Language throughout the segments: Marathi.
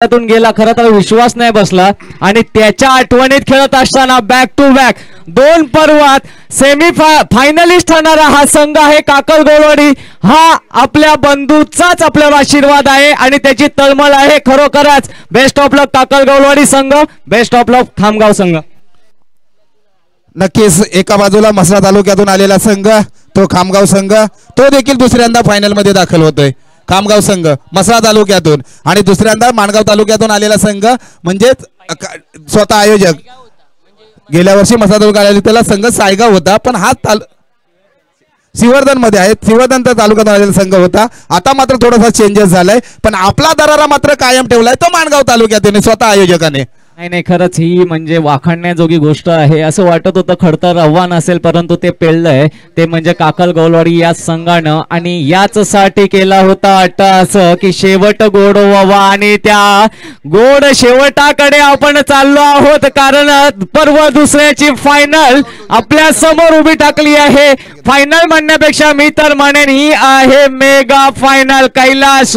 त्यातून गेला, खरं तर विश्वास नाही बसला आणि त्याच्या आठवणीत खेळत असताना बॅक टू बॅक 2 पर्वात सेमी फायनलिस्ट ठरणारा हा संघ आहे काकल गोलवाडी। हा आपल्या बंधूचाच आपल्याला आशीर्वाद आहे आणि त्याची तळमळ आहे। खरोखरच बेस्ट ऑफ लक काकल गोलवाडी संघ, बेस्ट ऑफ लक खामगाव संघ। नक्कीच एका बाजूला म्हसळा तालुक्यातून आलेला संघ तो खामगाव संघ, तो देखील दुसऱ्यांदा फायनल मध्ये दाखल होतोय। खामगाव संघ म्हसळा तालुक्यातून आणि दुसऱ्यांदा माणगाव तालुक्यातून आलेला संघ म्हणजेच स्वतः आयोजक गेल्या वर्षी म्हसळा तालुक्यात आलेला त्याला संघ सायगाव होता, पण हा सिवर्धन मध्ये आहे, सिवर्धन तालुक्यातून आलेला संघ होता। आता मात्र थोडासा चेंजेस झालाय, पण आपला दरारा मात्र कायम ठेवलाय तो माणगाव तालुक्यातून स्वतः आयोजकाने। नाही खरंच ही म्हणजे वाखाणण्याजोगी गोष्ट आहे। असं वाटत होतं खडतर आव्हान असेल, परंतु ते पेललंय, ते म्हणजे काकल गोलवाडी या संघानं आणि याच साठी केला होता अट्टास की शेवट गोड व्हावा आणि त्या गोड शेवटाकडे आपण चाललो आहोत, कारण पर्व दुसऱ्याची फायनल आपल्या समोर उभी टाकली आहे। फायनल म्हणण्यापेक्षा मी तर म्हणेन ही आहे मेगा फायनल। कैलास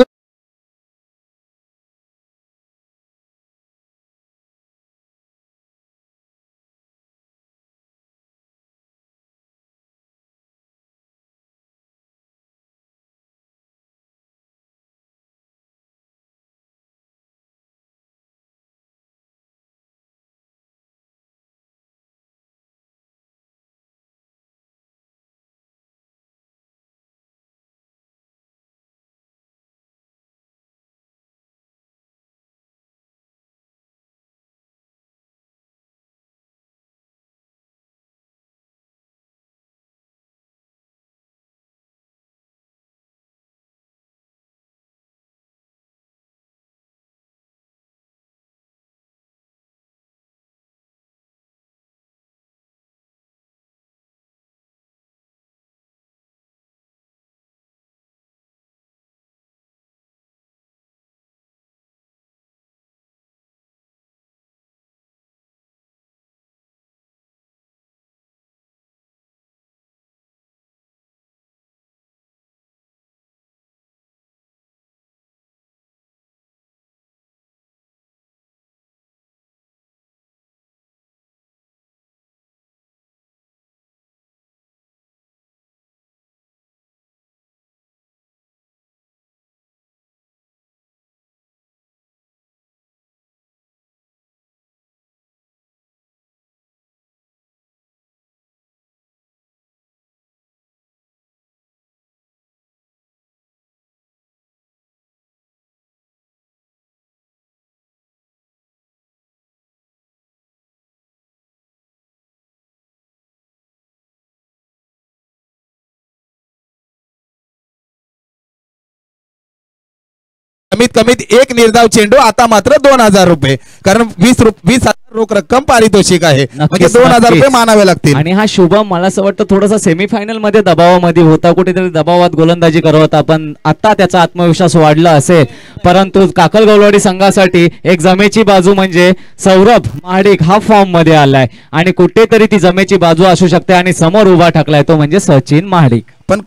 कमीत कमीत एक निर्धाव चेंडू, आता मात्र 2000 रुपये, कारण 20,000 रोख रक्कम पारितोषिक आहे, म्हणजे 2000 रुपये मानावे लागतील। आणि हा शुभम मला असं वाटतं थोडासा सेमीफायनल मध्ये दबावामध्ये होता, कुठेतरी दबावात गोलंदाजी करत होता, पण आता त्याचा आत्मविश्वास वाढला असेल। परंतु काकल गोलवाडी संघासाठी एक जमेची बाजू म्हणजे सौरभ महाडिक हा फॉर्म मध्ये आलाय आणि कुठेतरी ती जमेची बाजू असू शकते आणि समोर उभा ठाकलाय तो म्हणजे सचिन महाडिक। पण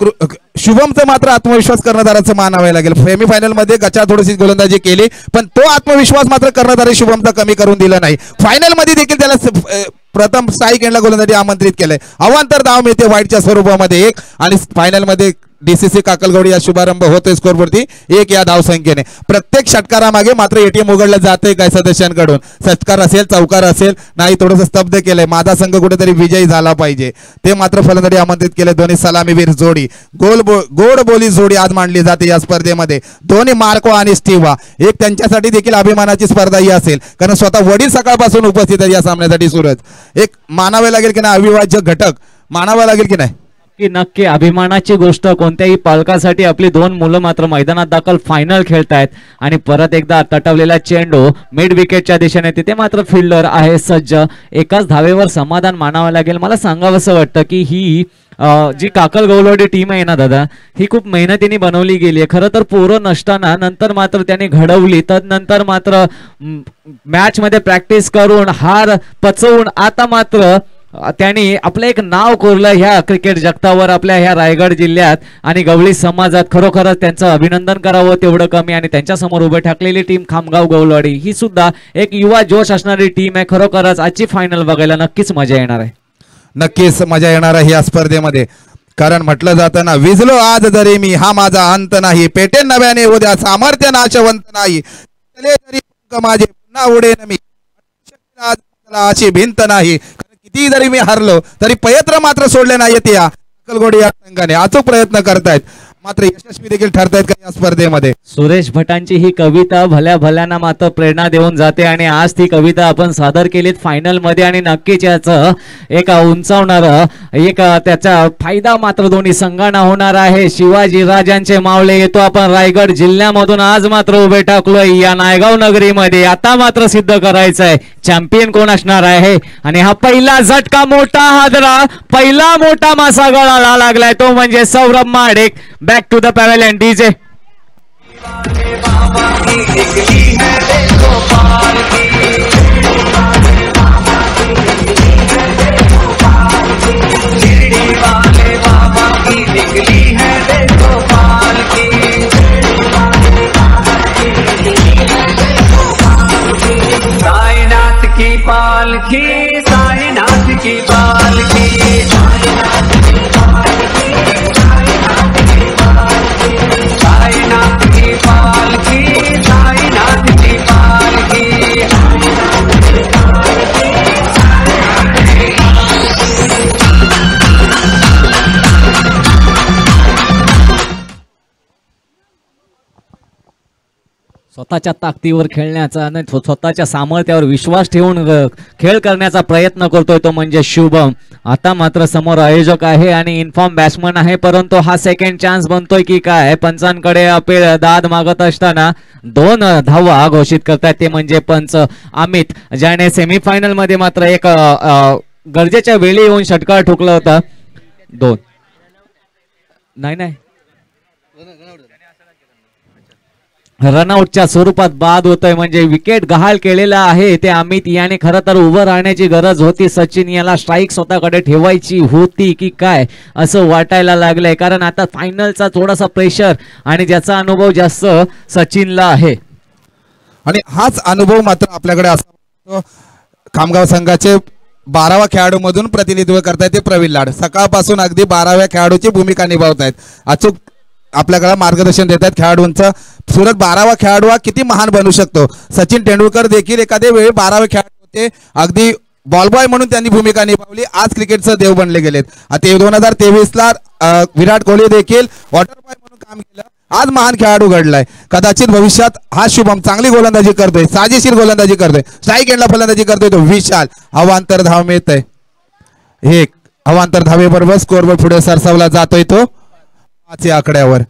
शुभमचं मात्र आत्मविश्वास कर्णधाराचं मानावे लागेल। सेमीफायनल मध्ये गचा थोडीशी गोलंदाजी केली, पण तो आत्मविश्वास मात्र कर्णधारी शुभमचा कमी करून दिला नाही। फायनल मध्ये देखील त्याला प्रथम स्थायिक एंडला गोलंदाजी आमंत्रित केलंय। अवांतर धाव मिळते व्हाईटच्या स्वरूपामध्ये 1 आणि फायनल मध्ये डीसीसी काकलगोडी या शुभारंभ होतोय स्कोरवरती 1 या धाव संख्येने। प्रत्येक षटकारामागे मात्र एटीएम उघडलं जातंय काय सदस्यांकडून, षटकार असेल चौकार असेल नाही, थोडंसं स्तब्ध केलंय। माझा संघ कुठेतरी विजयी झाला पाहिजे, ते मात्र फलंदाजी आमंत्रित केले। दोन्ही सलामीवीर जोडी, गोड बोली जोडी आज मांडली जाते या स्पर्धेमध्ये। दोन्ही मार्को आणि स्टीवा, एक त्यांच्यासाठी देखील अभिमानाची स्पर्धा ही असेल, कारण स्वतः वडील सकाळपासून उपस्थित आहेत या सामन्यासाठी। सूरज, एक मानावे लागेल की नाही अविभाज्य घटक मानावा लागेल की नाही? की नक्की अभिमानाची गोष्ट कोणत्याही पालकासाठी आपली 2 मुलं मात्र मैदानात दाखल फायनल खेळतायत आणि परत एकदा तटवलेला चेंडू मिड विकेटच्या दिशेने, तिथे मात्र फिल्डर आहे सज्ज। एकाच धावेवर समाधान मानावं लागेल। मला सांगावंसं वाटतं की ही जी काकल गोलवाडी टीम आहे ना दादा, ही खूप मेहनतीने बनवली गेली आहे। खरं तर पोरं नसताना नंतर मात्र त्यांनी घडवली, तदनंतर मात्र मॅच मध्ये प्रॅक्टिस करून हार पचवून आता मात्र त्यांनी आपलं एक नाव कोरलं ह्या क्रिकेट जगतावर आपल्या ह्या रायगड जिल्ह्यात आणि गवळी समाजात. खरोखरच त्यांचं अभिनंदन करावं तेवढं कमी. आणि त्यांच्या समोर उभे ठाकलेली टीम खामगाव गवळवाडी ही सुद्धा एक युवा जोश असणारी टीम आहे. खरोखरच आजची फायनल बघायला नक्कीच मजा येणार आहे. नक्कीच मजा येणार आहे या स्पर्धेमध्ये. कारण म्हटलं जातं ना, विजलो आज जरी मी हा माझा अंत नाही, पेटेन नव्याने उद्या सामर्थ्य नाशवंत नाही, तरी माझे पुन्हा उडेन मी अशी भिंत नाही. किती जरी मी हरलो तरी प्रयत्न मात्र सोडले नाहीत या अक्कलकोट या संघाने. अचूक प्रयत्न करतायत, मात्र यशस्वी देखील ठरतायत का या स्पर्धेमध्ये. सुरेश भटांची ही कविता भल्या भल्यांना मात्र प्रेरणा देऊन जाते आणि आज ती कविता आपण सादर केलीत फायनल मध्ये. आणि नक्कीच याचं एक उंचावणार एक त्याचा फायदा मात्र दोन्ही संघांना होणार आहे. शिवाजी राजांचे मावळे येतो आपण रायगड जिल्ह्यामधून आज मात्र उभे टाकलोय या नायगाव नगरीमध्ये. आता मात्र सिद्ध करायचं आहे चॅम्पियन कोण असणार आहे. आणि हा पहिला झटका मोठा हादरा, पहिला मोठा मासा गळाला लागलाय तो म्हणजे Saurabh Madek. Back to the pavilion DJ. Sainath की पालकी, साईनाथ की पालकी, साईनाथ की पालकी, साईनाथ की पालकी. स्वतःच्या ताकदीवर खेळण्याचा आणि स्वतःच्या सामर्थ्यावर विश्वास ठेवून खेळ करण्याचा प्रयत्न करतोय तो म्हणजे शुभम. आता मात्र समोर आयोजक आहे आणि इन्फॉर्म बॅट्समन आहे, परंतु हा सेकंड चान्स बनतोय की काय. पंचांकडे अपील दाद मागत असताना 2 धावा घोषित करतायत ते म्हणजे पंच अमित, ज्याने सेमीफायनल मध्ये मात्र एक गरजेच्या वेळी येऊन षटकार ठोकला होता. 2 नाही रनआउटच्या स्वरूपात बाद होतोय म्हणजे विकेट गहाळ केलेला आहे ते अमित याने. खरं तर उभं राहण्याची गरज होती. सचिन याला स्ट्राईक स्वतःकडे ठेवायची होती की काय असं वाटायला लागलंय, कारण आता फायनलचा थोडासा प्रेशर आणि ज्याचा अनुभव जास्त सचिनला आहे. आणि हाच अनुभव मात्र आपल्याकडे असा खामगाव संघाचे 12व्या खेळाडू मधून प्रतिनिधित्व करतायत ते प्रवीण लाड. सकाळपासून अगदी 12व्या खेळाडूची भूमिका निभावतायत, अचूक आपल्याकडे मार्गदर्शन देतात खेळाडूंचं. सुरत 12वा खेळाडू हा किती महान बनू शकतो. सचिन तेंडुलकर देखील एखाद्या वेळी 12वे खेळाडू होते, अगदी बॉल बॉय म्हणून त्यांनी भूमिका निभावली. आज क्रिकेटचं देव बनले गेलेत. आता 2023ला विराट कोहली देखील वॉटर बॉय म्हणून काम केलं. आज महान खेळाडू घडलाय. कदाचित भविष्यात हा शुभम चांगली गोलंदाजी करतोय, साजेशीर गोलंदाजी करतोय, स्ट्राईक एंडला फलंदाजी करतोय तो विशाल. अवांतर धाव मिळतंय, एक अवांतर धावेबरोबर स्कोरवर पुढे सरसावला जातोय तो 5 आकड्यावर.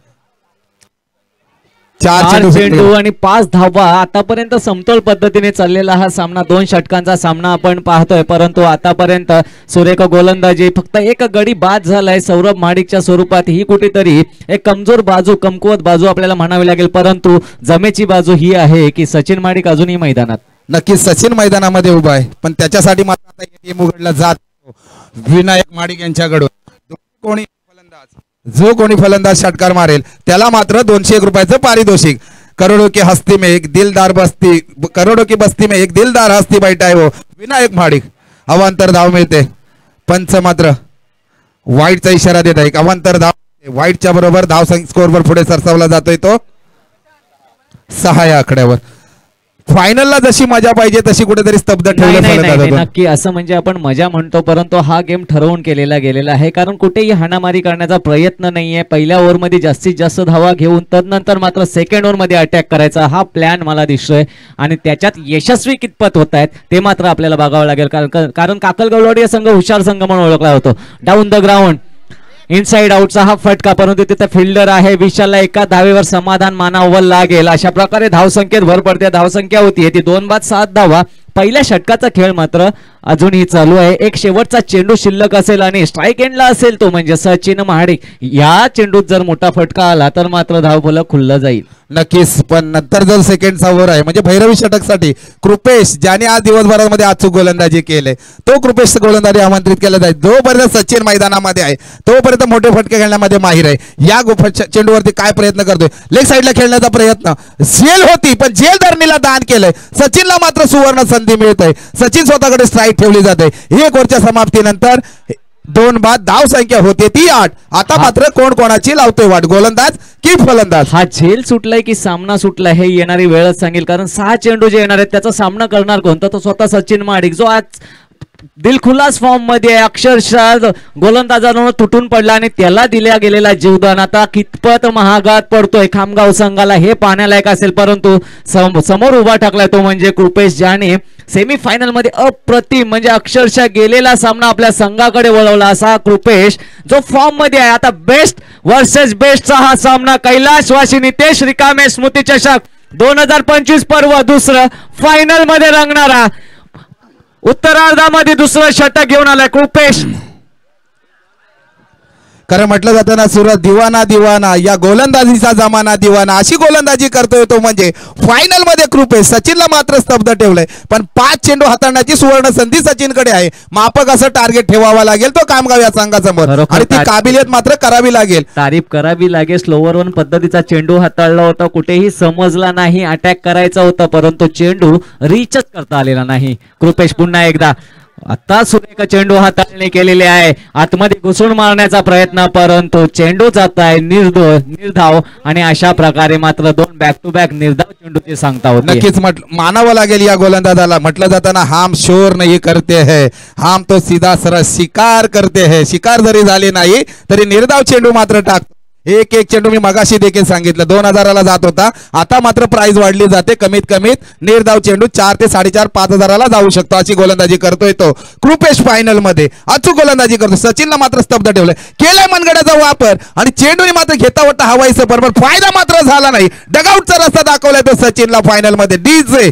4 चेंडू आणि 5 धावा. आतापर्यंत समतोल पद्धतीने चाललेला हा सामना, 2 षटकांचा सामना आपण पाहतोय, परंतु आतापर्यंत सुरेख गोलंदाजी. फक्त एक गडी बाद झालाय सौरभ माडिकच्या स्वरूपात. ही कुठेतरी एक कमजोर बाजू, कमकुवत बाजू आपल्याला म्हणावी लागेल, परंतु जमेची बाजू ही आहे की सचिन माडिक अजूनही मैदानात. नक्कीच सचिन मैदानामध्ये उभा आहे, पण त्याच्यासाठी मात्र आता टीम उघडला जात विनायक माडिक यांच्याकडून. जो कोणी फलंदाज षटकार मारेल त्याला मात्र 201 रुपयाचं पारितोषिक. करोडों की हस्ती में एक दिलदार बस्ती, करोडों की बस्ती में एक दिलदार हस्ती बैठा है वो विनायक माडिक. अवांतर धाव मिळते. पंच मात्र वाईटचा इशारा देत आहे. अवांतर धाव, वाईटच्या बरोबर धाव स्कोरवर पुढे सरसावला जातोय तो 6 आकड्यावर. फायनलला जशी मजा पाहिजे तशी कुठेतरी स्तब्ध ठेवलं. नक्की असं म्हणजे आपण मजा म्हणतो, परंतु हा गेम ठरवून केलेला गेलेला आहे, कारण कुठेही हाणामारी करण्याचा प्रयत्न नाहीये. पहिल्या ओव्हरमध्ये जास्तीत जास्त धावा घेऊन तदनंतर मात्र सेकंड ओव्हरमध्ये अटॅक करायचा हा प्लॅन मला दिसतोय. आणि त्याच्यात यशस्वी कितपत होत आहेत ते मात्र आपल्याला बघावं लागेल, कारण काकल गवळवाडी संघ हुशार संघ म्हणून ओळखला होतो. डाऊन द ग्राउंड इनसाइड आउटचा हा फटका, परंतु तिथे फिल्डर आहे. विशालला एका धावेवर समाधान मानावं लागेल. अशा प्रकारे धावसंख्येत भर पडते. धावसंख्या होती ती 2 बाद 7 धावा. पहिल्या षटकाचा खेळ मात्र अजूनही चालू आहे. एक शेवटचा चेंडू शिल्लक असेल आणि स्ट्राईक एंडला असेल तो म्हणजे सचिन महाडिक. या चेंडूत जर मोठा फटका आला तर मात्र धावफलक खुललं जाईल. नक्कीच, पण नंतर जर सेकंडचा ओव्हर आहे म्हणजे भैरवी षटकसाठी कृपेश ज्याने आज दिवसभरामध्ये अचूक गोलंदाजी केले तो कृपेश गोलंदाजी आमंत्रित केला जाईल. जोपर्यंत सचिन मैदानामध्ये आहे तोपर्यंत मोठे फटके खेळण्यामध्ये माहिर आहे. या चेंडूवरती काय प्रयत्न करतोय, लेग साईडला खेळण्याचा प्रयत्न, झेल होती पण झेल धरणीला दान केलंय. सचिनला मात्र सुवर्ण संधी मिळत आहे. सचिन स्वतःकडे स्ट्राईक ठेवली जाते. एक ओव्हरच्या समाप्तीनंतर 2 बाद धाव संख्या होते ती 8. आता मात्र कोण कोणाची लावतोय वाट, गोलंदाज की फलंदाज. हा झेल सुटलाय की सामना सुटलाय हे येणारी वेळच सांगेल. कारण 6 चेंडू जे येणार आहेत त्याचा सामना करणार कोणता, तो स्वतः सचिन महाडिक जो आज दिलखुलास फॉर्म मध्ये आहे. अक्षरशः गोलंदाजांवर तुटून पडला आणि त्याला दिल्या गेलेला जीवदान आता कितपत महागात पडतोय खामगाव संघाला हे पाहण्यालायक असेल. परंतु समोर उभा टाकलाय तो म्हणजे कृपेश ज्याने सेमीफायनल मध्ये अप्रतिम म्हणजे अक्षरशः गेलेला सामना आपल्या संघाकडे वळवला. असा कृपेश जो फॉर्म मध्ये आहे. आता बेस्ट वर्सेस बेस्टचा हा सामना कैलासवासी नितेश रिकामे स्मृती चषक 2025 पर्व दुसरं फायनल मध्ये रंगणारा. उत्तरार्धामध्ये दुसरं षटक घेऊन आलाय कृपेश. कारण म्हटलं जातं ना सुरत दिवाना दिवाना, या गोलंदाजीचा जमाना दिवाना, अशी गोलंदाजी करतोय तो म्हणजे फायनल मध्ये कृपेश. सचिनला मात्र स्तब्ध ठेवलंय पण 5 चेंडू हाताळण्याची सुवर्ण संधी सचिनकडे आहे. मापक असं टार्गेट ठेवावा लागेल तो कामगाव या संघासमोर आणि ती काबिलियत मात्र करावी लागेल, तारीफ करावी लागेल. स्लोवर वन पद्धतीचा चेंडू हाताळला होता, कुठेही समजला नाही, अटॅक करायचा होता परंतु चेंडू रीचच करता आलेला नाही. कृपेश पुन्हा एकदा आता सुरेख चेंडू हाताळणी केलेली आहे. आतमध्ये घुसून मारण्याचा प्रयत्न परंतु चेंडू जात आहे निर्धाव आणि अशा प्रकारे मात्र 2 बॅक टू बॅक निर्धाव चेंडूची सांगता होती. नक्कीच मानावं लागेल या गोलंदाजाला. म्हटलं जातं ना हम शोर नाही करते है, हम तो सीधा सरळ शिकार करते है. शिकार जरी झाली नाही तरी निर्धाव चेंडू मात्र टाकतो. एक चेंडू मी मगाशी देखील सांगितलं 2000ला जात होता, आता मात्र प्राइस वाढली जाते. कमीत कमीत निर्धाव चेंडू 4 ते 4.5 5000ला जाऊ शकतो अशी गोलंदाजी करतोय तो कृपेश. फायनल मध्ये अचूक गोलंदाजी करतो. सचिनला मात्र स्तब्ध ठेवलंय, केलाय मनगडाचा वापर आणि चेंडूने मात्र घेता वटा हवायचं बरोबर फायदा मात्र झाला नाही. डगआउटचा रस्ता दाखवलाय तो सचिनला फायनल मध्ये. DJ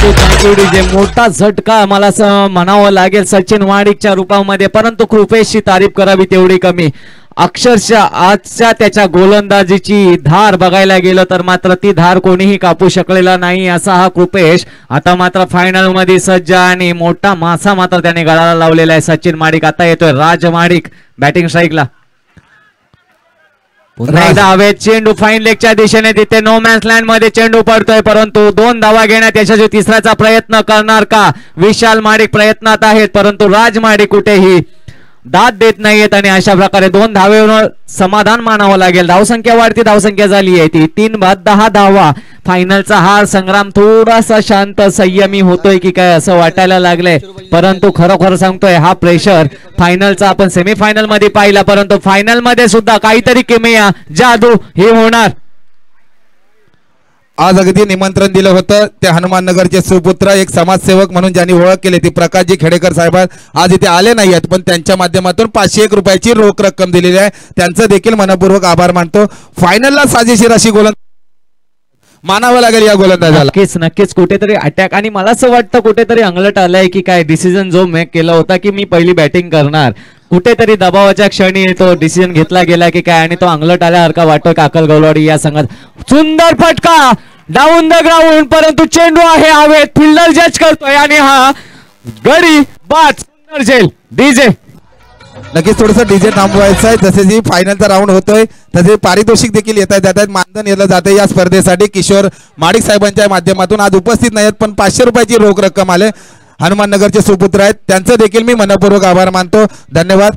thank you DJ. मोठा झटका मला म्हणावं लागेल सचिन महाडिकच्या रूपामध्ये, परंतु कृपेशची तारीफ करावी तेवढी कमी. अक्षरशः आजच्या त्याच्या गोलंदाजीची धार बघायला गेलं तर मात्र ती धार कोणीही कापू शकलेला नाही असा हा कृपेश. आता मात्र फायनल मध्ये सज्ज आणि मोठा मासा मात्र त्याने गळाला लावलेला आहे सचिन महाडिक. आता येतोय राज महाडिक बॅटिंग स्ट्राईकला. पुन्हा एकदा हवेत चेंडू फाईन लेगच्या दिशेने, तिथे नो मॅन्स लँड मध्ये चेंडू पडतोय परंतु 2 धावा घेण्यात यशस्वी. तिसऱ्याचा प्रयत्न करणार का विशाल महाडिक प्रयत्नात आहेत परंतु राज महाडिक कुठेही दाद देत नाहीयेत आणि अशा प्रकारे 2 धावेवर समाधान मानावं लागेल. धावसंख्या वाढती, धावसंख्या झाली आहे ती 3 बाद 10 धावा. फायनलचा हा संग्राम थोडासा शांत संयमी होतोय की काय असं वाटायला लागलंय परंतु खरोखर सांगतोय हा प्रेशर फायनलचा आपण सेमीफायनल मध्ये पाहिला परंतु फायनल मध्ये सुद्धा काहीतरी किमया जादू हे होणार. आज अगदी निमंत्रण दिलं होतं त्या हनुमाननगरचे सुपुत्र एक समाजसेवक म्हणून ज्यांनी ओळख केली ती प्रकाशजी खेडेकर साहेब आज इथे आले नाही आहेत पण त्यांच्या माध्यमातून 501 रुपयाची रोख रक्कम दिलेली आहे. त्यांचं देखील मनपूर्वक आभार मानतो. फायनलला साजेशीर अशी गोलंदाजी मानावं लागेल या गोलंदाजाला. नक्कीच कुठेतरी अटॅक आणि मला असं वाटतं कुठेतरी अंगलट आलाय की काय डिसिजन जो मेक केला होता की मी पहिली बॅटिंग करणार कुठेतरी दबावाच्या क्षणी तो डिसिजन घेतला गेला की काय आणि तो अंगलट आल्यासारखा वाटतोय काकल गौलवाडी या संघात. सुंदर फटका डाऊन द ग्राउंड परंतु चेंडू आहे हवेत. फिल्डर जज करतोय आणि हा गडी बाद सुंदर झेल. डीजे नक्कीच थोडंसं डीजे थांबवायचं आहे. जसे जी फायनलचा राऊंड होतोय तसे पारितोषिक देखील येत आहेत. मानधन येलं जाते या स्पर्धेसाठी. किशोर माडिक साहेबांच्या माध्यमातून आज उपस्थित नाहीत पण 500 रुपयाची रोख रक्कम आले. हनुमाननगरचे सुपुत्र आहेत त्यांचं देखील मी मनपूर्वक आभार मानतो. धन्यवाद.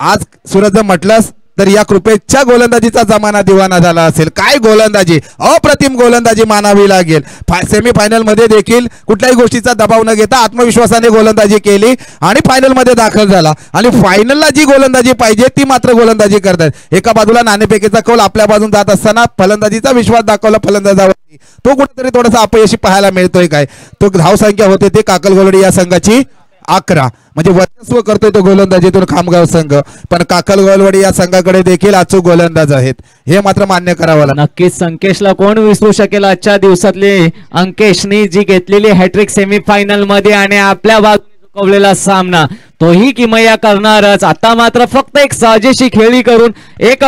आज सूरज जर म्हटलंस तर या कृपेच्या गोलंदाजीचा जमाना दिवाना झाला असेल. काय गोलंदाजी, अप्रतिम गोलंदाजी मानावी लागेल. सेमी फायनल मध्ये देखील कुठल्याही गोष्टीचा दबाव न घेता आत्मविश्वासाने गोलंदाजी केली आणि फायनल मध्ये दाखल झाला. आणि फायनलला जी गोलंदाजी पाहिजे ती मात्र गोलंदाजी करतात. एका बाजूला नाणेफेकीचा कौल आपल्या बाजून जात असताना फलंदाजीचा विश्वास दाखवला फलंदाजावरती, तो कुठेतरी थोडासा अपयशी पाहायला मिळतोय. काय तो धावसंख्या होते ते काकल गोलवडी या संघाची 11, म्हणजे वर्चस्व करतोय तो गोलंदाजीतून खामगाव संघ. पण काकल गोलवडी या संघाकडे देखील अचूक गोलंदाज आहेत, हे मात्र मान्य करावं लागेल. नक्कीच संकेशला कोण विसरू शकेल आजच्या दिवसातले अंकेशनी जी घेतलेली हॅट्रिक सेमीफायनल मध्ये आणि आपल्या चुकवलेला सामना तोही किमया करणारच. आता मात्र फक्त एक साजेशी खेळी करून एक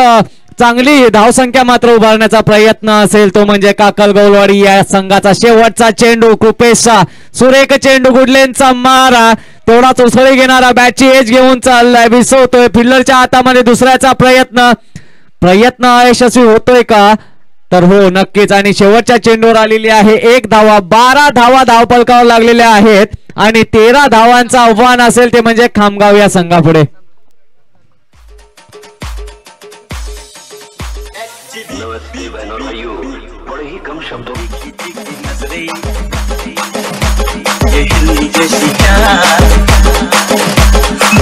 चांगली धावसंख्या मात्र उभारण्याचा प्रयत्न असेल तो म्हणजे काकल गोलवाडी या संघाचा. शेवटचा चेंडू कृपेशचा सुरेख चेंडू, गुडलेनचा मारा तेवढाच उसळी घेणारा बॅटची एज घेऊन चाललाय, विसवतोय फिल्डरच्या हातामध्ये. दुसऱ्याचा प्रयत्न अयशस्वी होतोय का? तर हो नक्कीच. आणि शेवटच्या चेंडूवर आलेली आहे 1 धावा. 12 धावा धावपलकावर लागलेल्या आहेत आणि 13 धावांचं आव्हान असेल ते म्हणजे खामगाव या संघापुढे. नमस्ते बहनों और भाइयों, बड़े ही कम शब्दों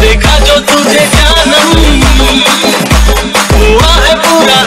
देखा जो तुझे जानम हुआ है पूरा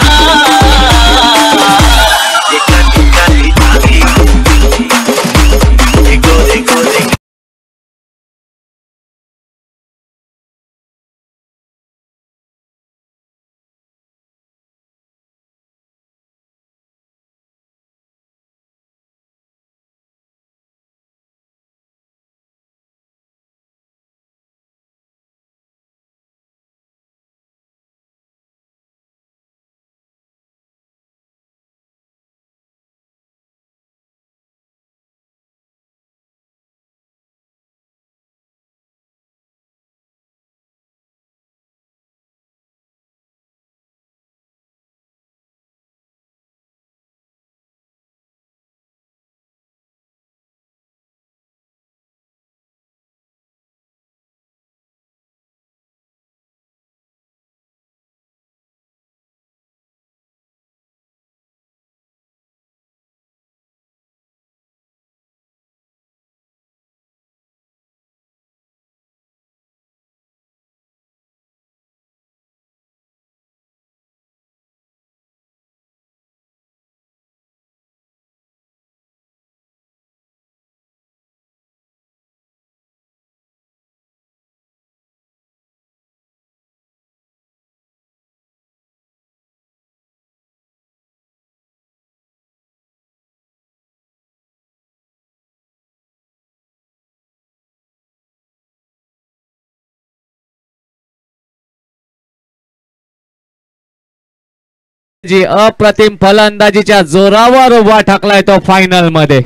जी अप्रतिम फलंदाजीच्या जोरावर उभा ठाकलाय तो फायनल मध्ये.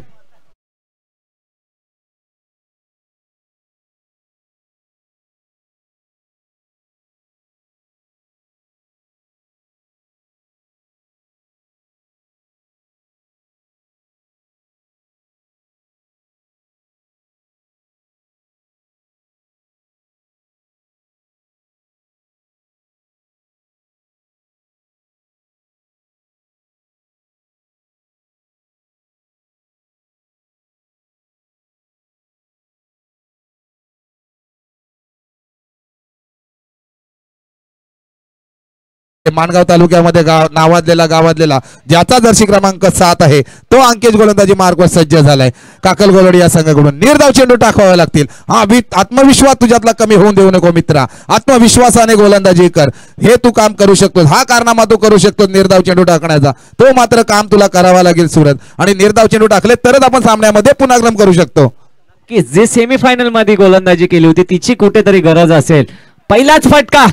माणगाव तालुक्यामध्ये नावाजलेला गावाजलेला ज्याचा जर्सी क्रमांक 7 आहे तो अंकेश गोलंदाजी मार्गवर सज्ज झालाय. काकल गोलवडी या संघाकडून निर्धाव चेंडू टाकावे लागतील. हा आत्मविश्वास तुझ्यातला कमी होऊन देऊ नको मित्रा, आत्मविश्वासाने गोलंदाजी कर, हे तू काम करू शकतोस, हा कारनामा तू करू शकतो निर्धाव चेंडू टाकण्याचा. तो मात्र काम तुला करावा लागेल सूरज, आणि निर्धाव चेंडू टाकले तरच आपण सामन्यामध्ये पुनर्गम करू शकतो. की जे सेमीफायनल मध्ये गोलंदाजी केली होती तिची कुठेतरी गरज असेल. पहिलाच फटका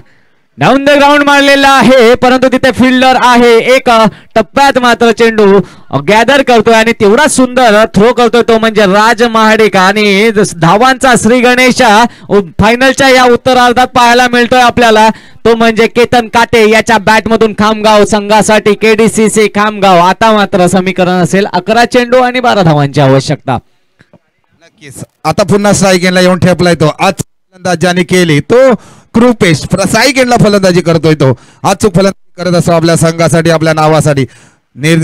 डाऊन द ग्राउंड मारलेला आहे, परंतु तिथे फिल्डर आहे. एक टप्प्यात मात्र चेंडू गॅदर करतोय आणि तेवढा सुंदर थ्रो करतोय तो म्हणजे राज महाडिक. आणि धावांचा श्री गणेशा फायनलच्या या उत्तरार्धात पाहायला मिळतोय आपल्याला, तो म्हणजे केतन काटे याच्या बॅट मधून खामगाव संघासाठी KDCC खामगाव. आता मात्र समीकरण असेल 11 चेंडू आणि 12 धावांची आवश्यकता. नक्कीच आता पुन्हा स्ट्राईक गेला येऊन ठेपलाय तो. आज फलंदाजांनी केली तो कृपेश साई गेंडला फलंदाजी करतोय तो अचूक फलंदाजी करत असतो आपल्या संघासाठी आपल्या नावासाठी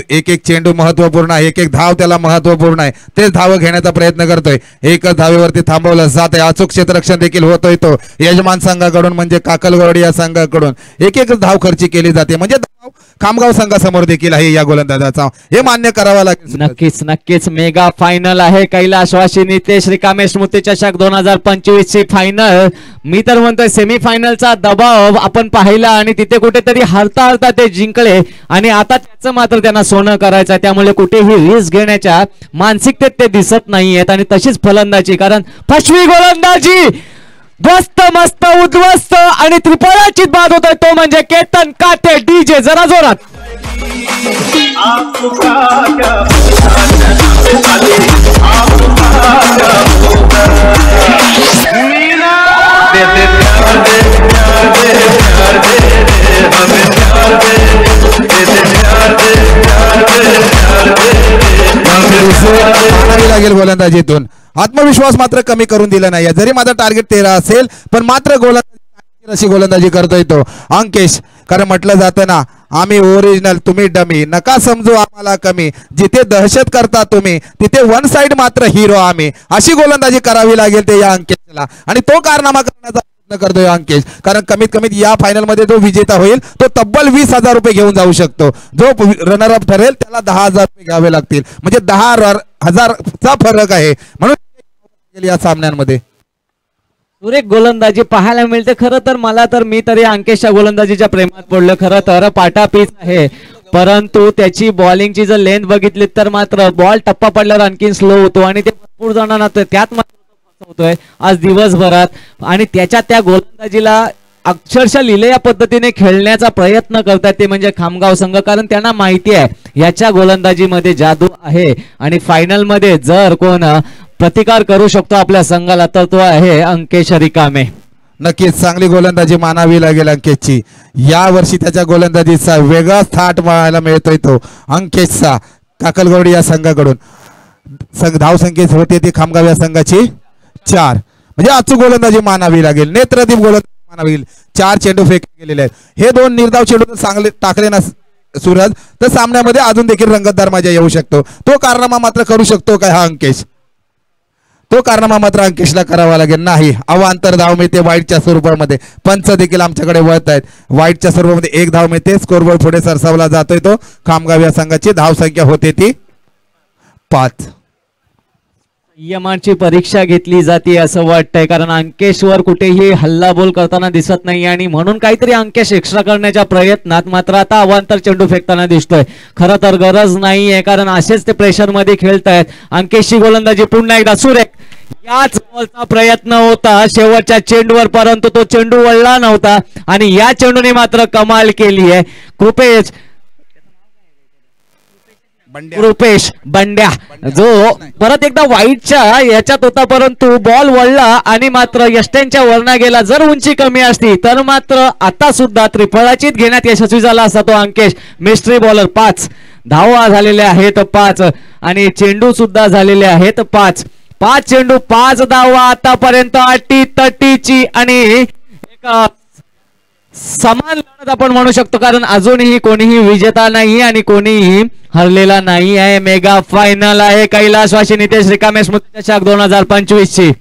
एक एक चेंडू महत्वपूर्ण आहे एक एक धाव त्याला महत्वपूर्ण आहे तेच धाव घेण्याचा प्रयत्न करतोय एकच धावेवरती थांबवलं जात आहे अचूक क्षेत्ररक्षण देखील होतोय तो यजमान संघाकडून म्हणजे काकलगोरडी या संघाकडून एक एक धाव खर्ची केली जाते म्हणजे धाव खामगाव संघासमोर देखील आहे या गोलंदाजाचा हे मान्य करावं लागेल नक्कीच नक्कीच मेगा फायनल आहे कैलासवासी नितेश रिकामे स्मृती चषक 2025 ची फायनल मी तर म्हणतोय सेमी फायनलचा दबाव आपण पाहिला आणि तिथे कुठेतरी हरता हरता ते जिंकले आणि आता त्याचं मात्र त्यांना सोनं करायचं त्यामुळे कुठेही रिस्क घेण्याच्या मानसिकतेत ते दिसत नाहीयेत आणि तशीच फलंदाजी कारण फशवी गोलंदाजी ध्वस्त मस्त उद्ध्वस्त आणि त्रिफळाचीत बाद होतोय तो म्हणजे केतन काटे डीजे जरा जोरात लागेल गोलंदाजीतून आत्मविश्वास मात्र कमी करून दिला नाही जरी माझा टार्गेट 13 असेल पण मात्र गोलंदाजी अशी गोलंदाजी करतोय तो अंकेश कारण म्हटलं जातं ना आम्ही ओरिजिनल तुम्ही डमी नका समजू आम्हाला कमी जिथे दहशत करता तुम्ही तिथे वन साइड मात्र हिरो आम्ही अशी गोलंदाजी करावी लागेल ते या अंकेशला आणि तो कारनामा करण्याचा प्रयत्न करतोय अंकेश कारण कमीत कमीत या फायनल मध्ये जो विजेता होईल तो तब्बल 20,000 रुपये घेऊन जाऊ शकतो जो रनर अप ठरेल त्याला 10,000 रुपये घ्यावे लागतील म्हणजे 10,000चा फरक आहे म्हणून या सामन्यांमध्ये सुरेख गोलंदाजी पाहायला मिळते खरं तर मला तर मी तरी अंकेशच्या गोलंदाजीच्या प्रेमात पडलं खरं तर पाटा पीच आहे परंतु त्याची बॉलिंगची जर लेंथ बघितली तर मात्र बॉल टप्पा पडल्यावर आणखीन स्लो होतो आणि ते भरपूर जणांना त्यात मात्र होतोय आज दिवसभरात आणि त्याच्या त्या गोलंदाजीला अक्षरशः लिहिलेल्या पद्धतीने खेळण्याचा प्रयत्न करतात ते म्हणजे खामगाव संघ कारण त्यांना माहिती आहे याच्या गोलंदाजीमध्ये जादू आहे आणि फायनल मध्ये जर कोण प्रतिकार करू शकतो आपल्या संघाला तर तो आहे अंकेश रिकामे नक्कीच चांगली गोलंदाजी मानावी लागेल अंकेशची या वर्षी त्याच्या गोलंदाजीचा वेगळा थाट पाहायला मिळतोय तो अंकेशचा काकलगोरडी या संघाकडून धाव संख्येत होते ती खामगाव या संघाची 4 म्हणजे अचूक गोलंदाजी मानावी लागेल नेत्रदीप गोलंदाजी मानावी लागेल 4 चेंडू फेकले गेलेले आहेत हे 2 निर्धाव चेंडू चांगले टाकले ना सूरज तर सामन्यामध्ये अजून देखील रंगतदार मजा येऊ शकतो तो कारनामा मात्र करू शकतो काय हा अंकेश तो कारनामा मात्र अंकेशला करावा लागेल नाही अवांतर धाव मिळते वाईटच्या स्वरूपामध्ये पंच देखील आमच्याकडे वळत आहेत वाईटच्या स्वरूपामध्ये 1 धाव मिळते स्कोरबोर्ड पुढे सरसावला जातोय तो खामगाव या संघाची धाव संख्या होते ती 5 संयमाची परीक्षा घेतली जाते असं वाटतंय कारण अंकेशवर कुठेही हल्लाबोल करताना दिसत नाही आणि म्हणून काहीतरी अंकेश एक्स्ट्रा करण्याच्या प्रयत्नात मात्र आता अवांतर चेंडू फेकताना दिसतोय खरं तर गरज नाहीये कारण असेच ते प्रेशर मध्ये खेळतायत अंकेशची गोलंदाजी पुन्हा एकदा सुरेख याच बॉलचा प्रयत्न होता शेवटच्या चेंडूवर परंतु तो चेंडू वळला नव्हता आणि या चेंडूने मात्र कमाल केली आहे रुपेश बंड्या जो परत एकदा वाईटच्या याच्यात होता परंतु बॉल वळला आणि मात्र यष्ट्यांच्या वरना गेला जर उंची कमी असती तर मात्र आता सुद्धा त्रिफळाचीत घेण्यात यशस्वी झाला असता तो अंकेश मिस्ट्री बॉलर 5 धावा झालेल्या आहेत 5 आणि चेंडू सुद्धा झालेले आहेत 5 चेंडू 5 धावा आतापर्यंत अटी तटीची आणि एक समान लढत आपण म्हणू शकतो कारण अजूनही कोणीही विजेता नाही आणि कोणीही हरलेला नाही आहे मेगा फायनल आहे कैलासवासी नितेश रिकामे स्मृती चषक 2025 ची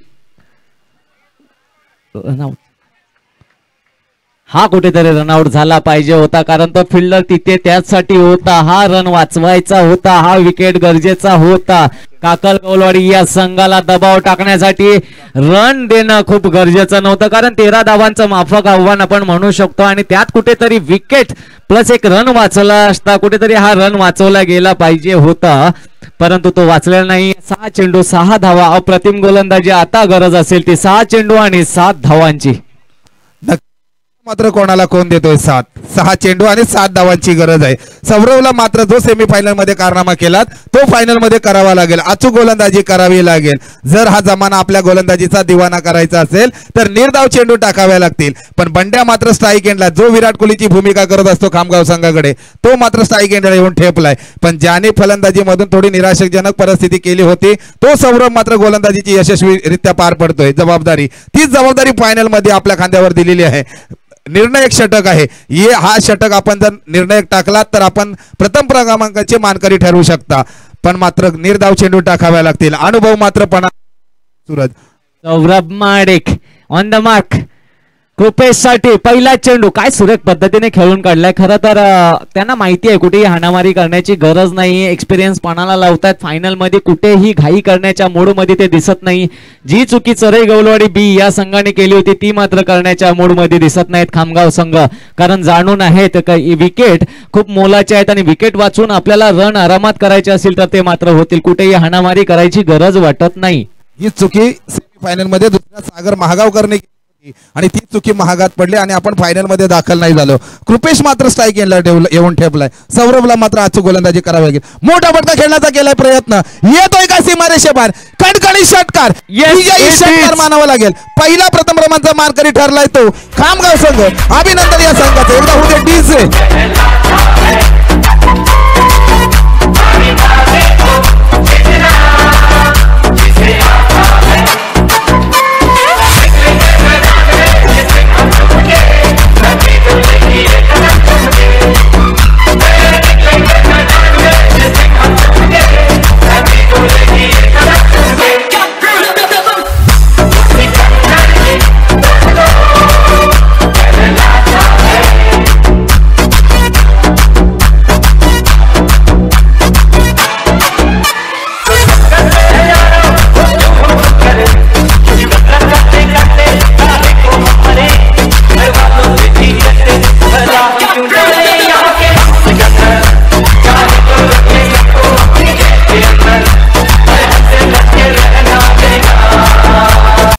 हा कुठेतरी रनआउट झाला पाहिजे होता कारण तो फिल्डर तिथे त्याचसाठी होता हा रन वाचवायचा होता हा विकेट गरजेचा होता काकल गौलवाडी या संघाला दबाव टाकण्यासाठी रन देणं खूप गरजेचं नव्हतं कारण 13 धावांचं माफक आव्हान आपण म्हणू शकतो आणि त्यात कुठेतरी विकेट प्लस एक रन वाचला असता कुठेतरी हा रन वाचवला गेला पाहिजे होता परंतु तो वाचलेला नाही 6 चेंडू 6 धावा अप्रतिम गोलंदाजी आता गरज असेल ती 6 चेंडू आणि 7 धावांची मात्र कोणाला कोण देतोय 6 चेंडू आणि 7 धावांची गरज आहे. सौरवला मात्र जो सेमीफायनल मध्ये कारनामा केला तो फायनल मध्ये करावा लागेल. अचूक गोलंदाजी करावी लागेल. जर हा जमाना आपल्या गोलंदाजीचा दिवाना करायचा असेल तर निर्धाव चेंडू टाकाव्या लागतील. पण बंड्या मात्र स्ट्राईक एंडला जो विराट कोहलीची भूमिका करत असतो खामगाव संघाकडे तो मात्र स्ट्राईक एंडला येऊन ठेपलाय. पण ज्याने फलंदाजीमधून थोडी निराशाजनक परिस्थिती केली होती तो सौरव मात्र गोलंदाजीची यशस्वीरित्या पार पडतोय. तीच जबाबदारी फायनल मध्ये आपल्या खांद्यावर दिलेली आहे. निर्णायक षटक आहे. हा षटक आपण जर निर्णायक टाकला तर आपण प्रथम क्रमांकाचे मानकरी ठरवू शकता. पण मात्र निर्धाव चेंडू टाकाव्या लागतील. अनुभव मात्र Suraj Saurabh Madik on the mark. Kripesh साठी पहिला चेंडू काय सुरेख पद्धतीने खेळून काढलाय. खरं तर त्यांना माहिती आहे कुठेही हाणामारी करण्याची गरज नाही. एक्सपिरियन्स पणाला लावतात. फायनल मध्ये कुठेही घाई करण्याच्या मूड मध्ये ते दिसत नाही. जी चुकी चरई गवलवाडी बी या संघाने केली होती ती मात्र करण्याच्या मूड मध्ये दिसत नाहीत खामगाव संघ. कारण जाणून आहेत विकेट खूप मोलाचे आहेत आणि विकेट वाचून आपल्याला रन आरामात करायचे असतील तर ते मात्र होतील. कुठेही हाणामारी करायची गरज वाटत नाही. ही चुकी सेमीफायनल मध्ये दुसरा सागर महागावकरने आणि ती चुकी महागात पडली आणि आपण फायनल मध्ये दाखल नाही झालो. कृपेश मात्र स्ट्राईक येऊन ठेपलाय. सौरभला मात्र अचूक गोलंदाजी करावी लागेल. मोठा फटका खेळण्याचा केलाय प्रयत्न. येतोय का सीमारेषेबाहेर कणकणी षटकार. विजयी षटकार मानावा लागेल. पहिला प्रथम क्रमांकाचा मानकरी ठरलाय तो खामगाव संघ. अभिनंदन या संघाचं. एकदा होते डीजे